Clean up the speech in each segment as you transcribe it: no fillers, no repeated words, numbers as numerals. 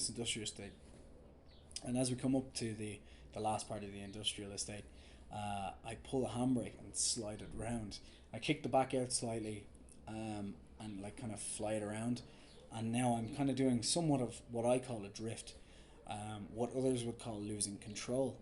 this industrial estate, and as we come up to the last part of the industrial estate, I pull the handbrake and slide it round. I kick the back out slightly, and like kind of fly it around, and now I'm kind of doing somewhat of what I call a drift, what others would call losing control.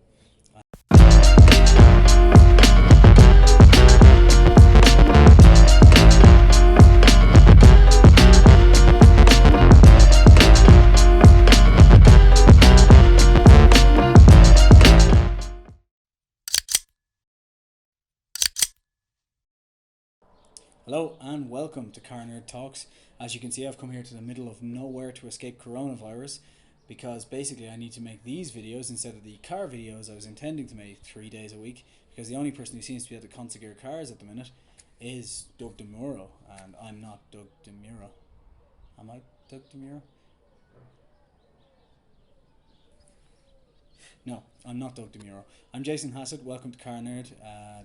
Hello and welcome to Car Nerd Talks. As you can see, I've come here to the middle of nowhere to escape coronavirus because basically I need to make these videos instead of the car videos I was intending to make 3 days a week, because the only person who seems to be able to configure cars at the minute is Doug DeMuro, and I'm not Doug DeMuro. Am I Doug DeMuro? No, I'm not Doug DeMuro. I'm Jason Hassett. Welcome to Car Nerd.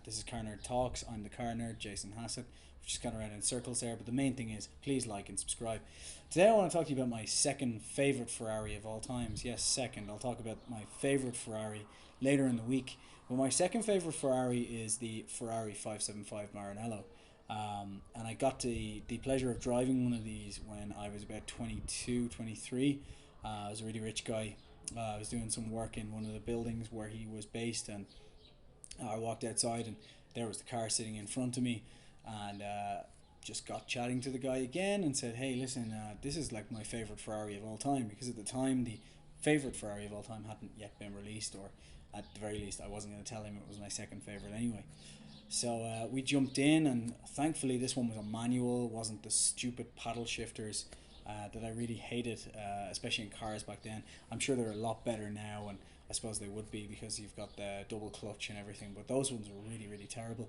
This is Car Nerd Talks. I'm the Car Nerd, Jason Hassett. We've just gone around in circles there, but the main thing is please like and subscribe. Today I want to talk to you about my second favourite Ferrari of all times. Yes, second. I'll talk about my favourite Ferrari later in the week. But my second favourite Ferrari is the Ferrari 575 Maranello. And I got the pleasure of driving one of these when I was about 22, 23. I was a really rich guy. I was doing some work in one of the buildings where he was based, and I walked outside and there was the car sitting in front of me, and just got chatting to the guy again and said, hey, listen, this is like my favourite Ferrari of all time, because at the time the favourite Ferrari of all time hadn't yet been released, or at the very least I wasn't going to tell him it was my second favourite anyway. So we jumped in, and thankfully this one was a manual, wasn't the stupid paddle shifters that I really hated, especially in cars back then. I'm sure they're a lot better now, and I suppose they would be because you've got the double clutch and everything, but those ones were really, really terrible.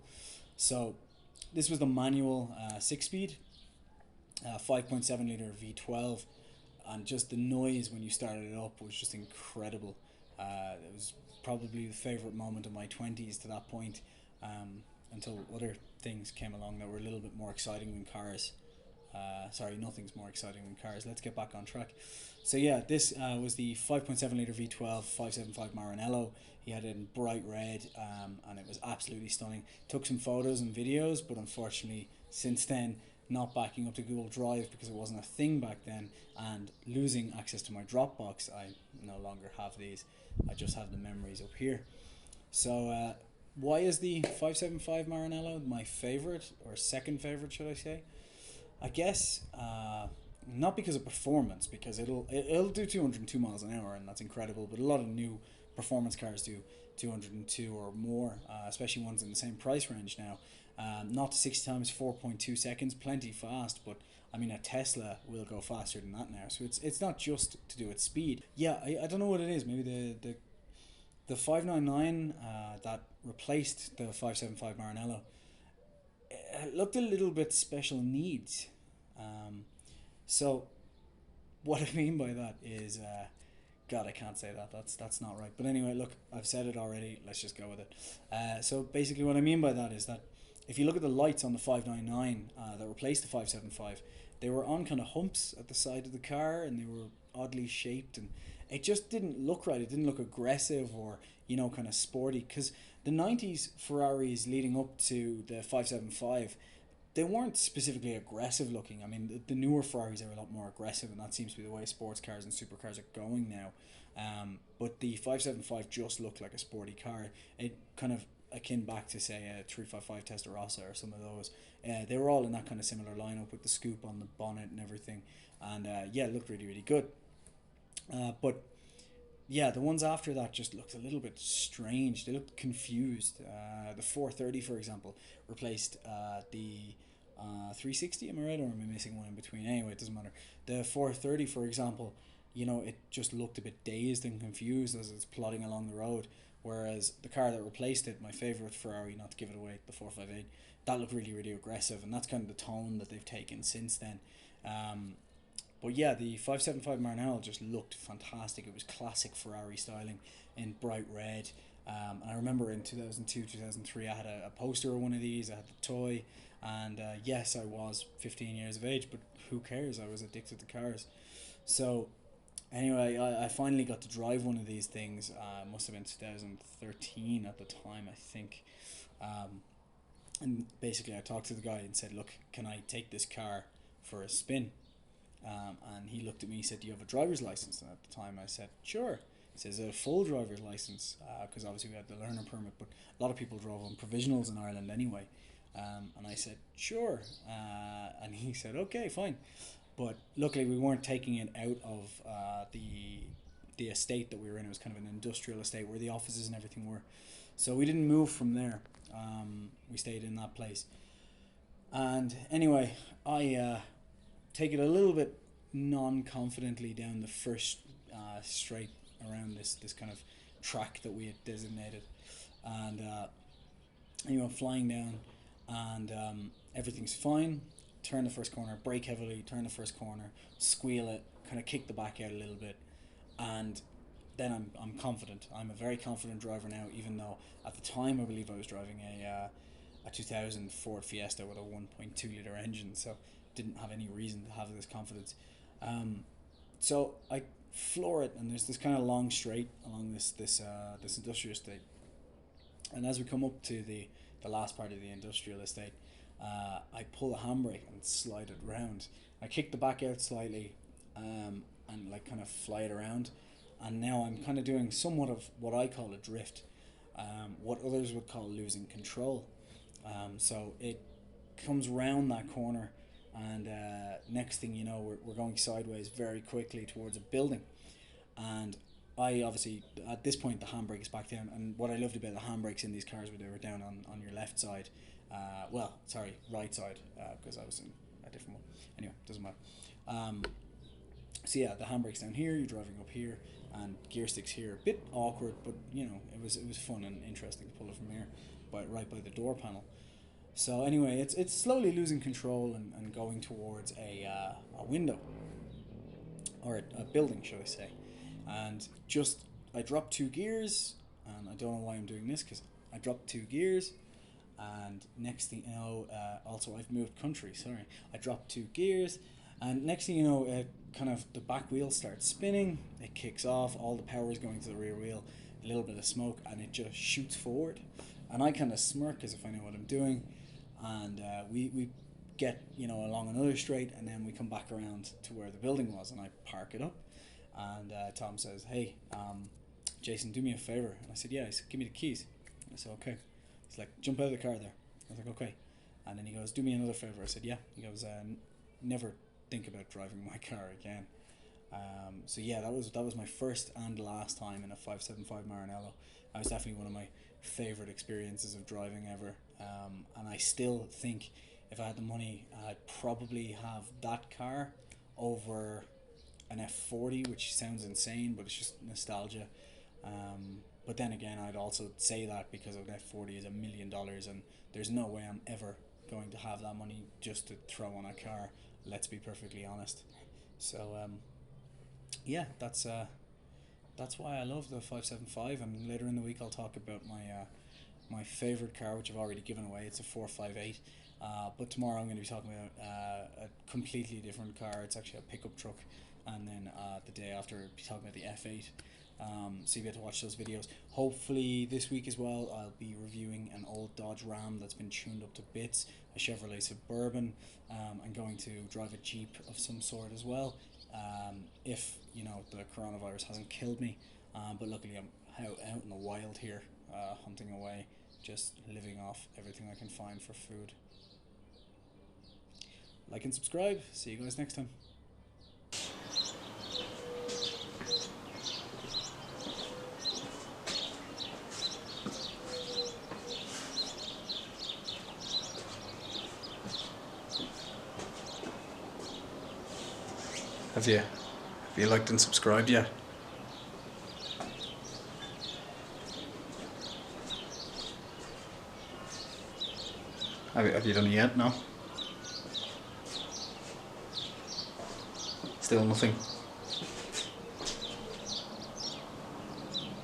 So this was the manual 6-speed, 5.7 litre V12, and just the noise when you started it up was just incredible. It was probably the favourite moment of my 20s to that point, until other things came along that were a little bit more exciting than cars. Sorry, nothing's more exciting than cars. Let's get back on track. So yeah, this was the 5.7 litre V12 575 Maranello. He had it in bright red, and it was absolutely stunning. Took some photos and videos, but unfortunately since then not backing up to Google Drive because it wasn't a thing back then, and losing access to my Dropbox. I no longer have these. I just have the memories up here. So why is the 575 Maranello my favourite, or second favourite should I say? I guess not because of performance, because it'll do 202 miles an hour, and that's incredible. But a lot of new performance cars do 202 or more, especially ones in the same price range now. Not to 60 times 4.2 seconds, plenty fast, but I mean a Tesla will go faster than that now. So it's not just to do with speed. Yeah, I don't know what it is. Maybe the 599 that replaced the 575 Maranello, it looked a little bit special needs. So what I mean by that is, God, I can't say that. That's not right. But anyway, look, I've said it already. Let's just go with it. So basically, what I mean by that is that if you look at the lights on the 599 that replaced the 575, they were on kind of humps at the side of the car, and they were oddly shaped, and it just didn't look right. It didn't look aggressive or kind of sporty, because the 90s Ferraris leading up to the 575, they weren't specifically aggressive looking. I mean, the newer Ferraris are a lot more aggressive, and that seems to be the way sports cars and supercars are going now. But the 575 just looked like a sporty car. It kind of akin back to, say, a 355 Testarossa or some of those. They were all in that kind of similar lineup with the scoop on the bonnet and everything. And yeah, it looked really, really good. But yeah, the ones after that just looked a little bit strange. They looked confused. The 430, for example, replaced the 360. Am I right, or am I missing one in between? Anyway, it doesn't matter. The 430, for example, it just looked a bit dazed and confused as it's plodding along the road. Whereas the car that replaced it, my favourite Ferrari, not to give it away, the 458, that looked really, really aggressive, and that's kind of the tone that they've taken since then. But yeah, the 575 Maranello just looked fantastic. It was classic Ferrari styling in bright red. And I remember in 2002, 2003, I had a poster of one of these. I had the toy. And yes, I was 15 years of age, but who cares? I was addicted to cars. So Anyway, I finally got to drive one of these things. Must have been 2013 at the time, I think. Um, and basically, I talked to the guy and said, "Look, can I take this car for a spin?" And he looked at me and said, "Do you have a driver's license?" And at the time, I said, "Sure." He says, "A full driver's license," because obviously we had the learner permit, but a lot of people drove on provisionals in Ireland anyway. And I said, "Sure." And he said, "Okay, fine." But luckily, we weren't taking it out of the estate that we were in. It was kind of an industrial estate where the offices and everything were. So we didn't move from there. We stayed in that place. And anyway, I take it a little bit non-confidently down the first straight around this kind of track that we had designated. And anyway, I'm flying down, and everything's fine. Turn the first corner, brake heavily, turn the first corner, squeal it, kind of kick the back out a little bit, and then I'm confident. I'm a very confident driver now, even though at the time I believe I was driving a 2000 Ford Fiesta with a 1.2 litre engine, so didn't have any reason to have this confidence. So I floor it, and there's this kind of long straight along this industrial estate, and as we come up to the last part of the industrial estate, I pull the handbrake and slide it round. I kick the back out slightly, and like kind of fly it around, and now I'm kind of doing somewhat of what I call a drift, what others would call losing control. So it comes round that corner, and next thing you know, we're going sideways very quickly towards a building, and I obviously at this point the handbrake is back down, and what I loved about the handbrakes in these cars were they were down on your left side, right side, because I was in a different one. Anyway, doesn't matter. So yeah, the handbrake's down here, you're driving up here, and gear sticks here. A bit awkward, but you know it was fun and interesting to pull it from here, right by the door panel. So anyway, it's slowly losing control and going towards a window, or a building, should I say. And just, I dropped 2 gears, and I don't know why I'm doing this, because I dropped 2 gears, and next thing you know, also I've moved country, sorry. I dropped 2 gears, and next thing you know, kind of the back wheel starts spinning, it kicks off, all the power is going to the rear wheel, a little bit of smoke, and it just shoots forward. And I kind of smirk as if I know what I'm doing, and we get, along another straight, and then we come back around to where the building was, and I park it up, and Tom says, "Hey, Jason, do me a favor." And I said, "Yeah." He said, "Give me the keys." I said, "Okay." He's like, "Jump out of the car there." I was like, "Okay." And then he goes, "Do me another favor." I said, "Yeah." He goes, "Never think about driving my car again." So yeah, that was my first and last time in a 575 Maranello. That was definitely one of my favorite experiences of driving ever. And I still think if I had the money, I'd probably have that car over an F40, which sounds insane, but it's just nostalgia. But then again, I'd also say that because an F40 is $1 million, and there's no way I'm ever going to have that money just to throw on a car. Let's be perfectly honest. So yeah, that's why I love the 575. And later in the week, I'll talk about my favorite car, which I've already given away. It's a 458. But tomorrow I'm going to be talking about a completely different car. It's actually a pickup truck. And then the day after, I'll be talking about the F8. So you get to watch those videos. Hopefully this week as well, I'll be reviewing an old Dodge Ram that's been tuned up to bits, a Chevrolet Suburban. I'm going to drive a Jeep of some sort as well, if the coronavirus hasn't killed me. But luckily I'm out in the wild here, hunting away, just living off everything I can find for food. Like and subscribe. See you guys next time. Have you liked and subscribed yet? Have you done it yet? No? Still nothing?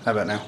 How about now?